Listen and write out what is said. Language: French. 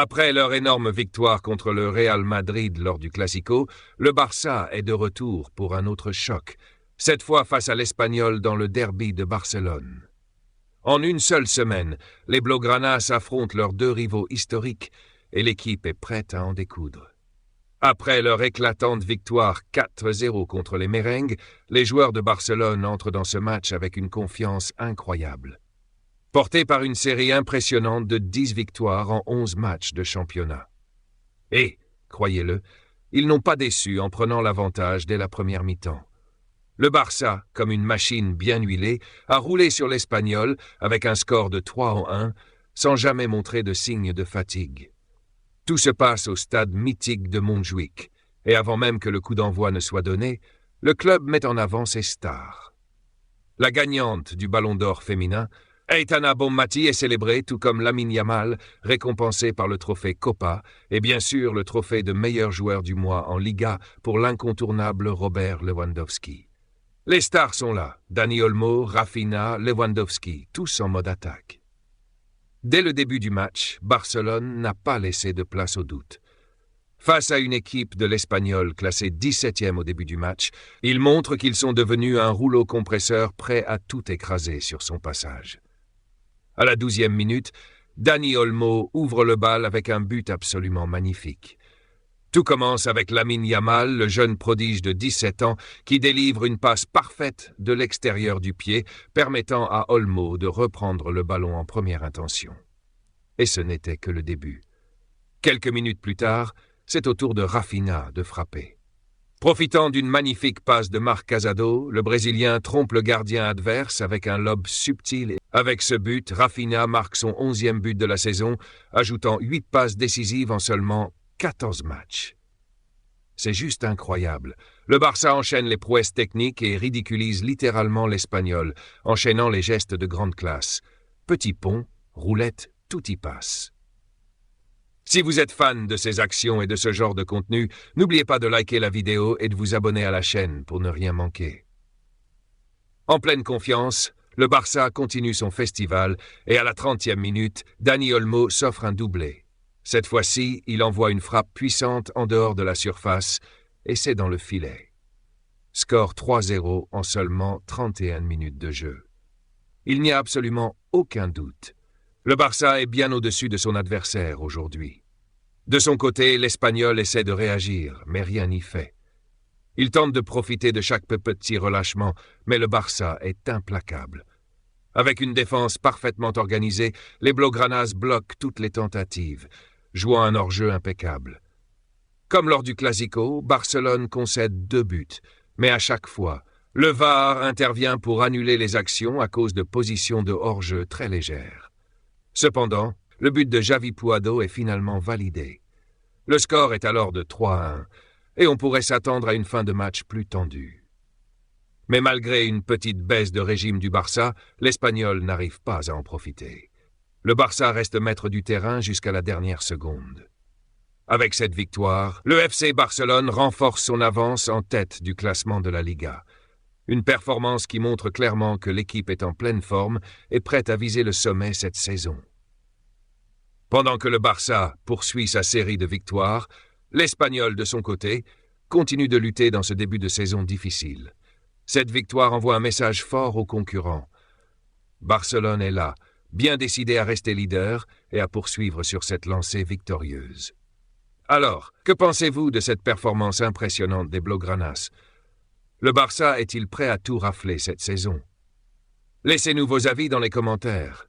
Après leur énorme victoire contre le Real Madrid lors du Classico, le Barça est de retour pour un autre choc, cette fois face à l'Espagnol dans le derby de Barcelone. En une seule semaine, les Blaugranas affrontent leurs deux rivaux historiques et l'équipe est prête à en découdre. Après leur éclatante victoire 4-0 contre les Merengues, les joueurs de Barcelone entrent dans ce match avec une confiance incroyable. Portés par une série impressionnante de 10 victoires en 11 matchs de championnat. Et, croyez-le, ils n'ont pas déçu en prenant l'avantage dès la première mi-temps. Le Barça, comme une machine bien huilée, a roulé sur l'Espagnol avec un score de 3-1, sans jamais montrer de signe de fatigue. Tout se passe au stade mythique de Montjuïc, et avant même que le coup d'envoi ne soit donné, le club met en avant ses stars. La gagnante du Ballon d'Or féminin, Aitana Bonmati, est célébrée tout comme Lamine Yamal, récompensé par le trophée Copa, et bien sûr le trophée de meilleur joueur du mois en Liga pour l'incontournable Robert Lewandowski. Les stars sont là, Dani Olmo, Rafinha, Lewandowski, tous en mode attaque. Dès le début du match, Barcelone n'a pas laissé de place au doute. Face à une équipe de l'Espagnol classée 17e au début du match, ils montrent qu'ils sont devenus un rouleau compresseur prêt à tout écraser sur son passage. À la 12e minute, Dani Olmo ouvre le bal avec un but absolument magnifique. Tout commence avec Lamine Yamal, le jeune prodige de 17 ans, qui délivre une passe parfaite de l'extérieur du pied, permettant à Olmo de reprendre le ballon en première intention. Et ce n'était que le début. Quelques minutes plus tard, c'est au tour de Rafinha de frapper. Profitant d'une magnifique passe de Marc Casado, le Brésilien trompe le gardien adverse avec un lob subtil. Avec ce but, Rafinha marque son 11e but de la saison, ajoutant 8 passes décisives en seulement 14 matchs. C'est juste incroyable. Le Barça enchaîne les prouesses techniques et ridiculise littéralement l'Espagnol, enchaînant les gestes de grande classe. Petit pont, roulette, tout y passe. Si vous êtes fan de ces actions et de ce genre de contenu, n'oubliez pas de liker la vidéo et de vous abonner à la chaîne pour ne rien manquer. En pleine confiance, le Barça continue son festival et à la 30e minute, Dani Olmo s'offre un doublé. Cette fois-ci, il envoie une frappe puissante en dehors de la surface et c'est dans le filet. Score 3-0 en seulement 31 minutes de jeu. Il n'y a absolument aucun doute. Le Barça est bien au-dessus de son adversaire aujourd'hui. De son côté, l'Espagnol essaie de réagir, mais rien n'y fait. Il tente de profiter de chaque petit relâchement, mais le Barça est implacable. Avec une défense parfaitement organisée, les Blaugranas bloquent toutes les tentatives, jouant un hors-jeu impeccable. Comme lors du Classico, Barcelone concède 2 buts, mais à chaque fois, le VAR intervient pour annuler les actions à cause de positions de hors-jeu très légères. Cependant, le but de Javi Puado est finalement validé. Le score est alors de 3-1, et on pourrait s'attendre à une fin de match plus tendue. Mais malgré une petite baisse de régime du Barça, l'Espagnol n'arrive pas à en profiter. Le Barça reste maître du terrain jusqu'à la dernière seconde. Avec cette victoire, le FC Barcelone renforce son avance en tête du classement de la Liga. Une performance qui montre clairement que l'équipe est en pleine forme et prête à viser le sommet cette saison. Pendant que le Barça poursuit sa série de victoires, l'Espagnol, de son côté, continue de lutter dans ce début de saison difficile. Cette victoire envoie un message fort aux concurrents. Barcelone est là, bien décidé à rester leader et à poursuivre sur cette lancée victorieuse. Alors, que pensez-vous de cette performance impressionnante des Blaugranas? Le Barça est-il prêt à tout rafler cette saison? Laissez-nous vos avis dans les commentaires.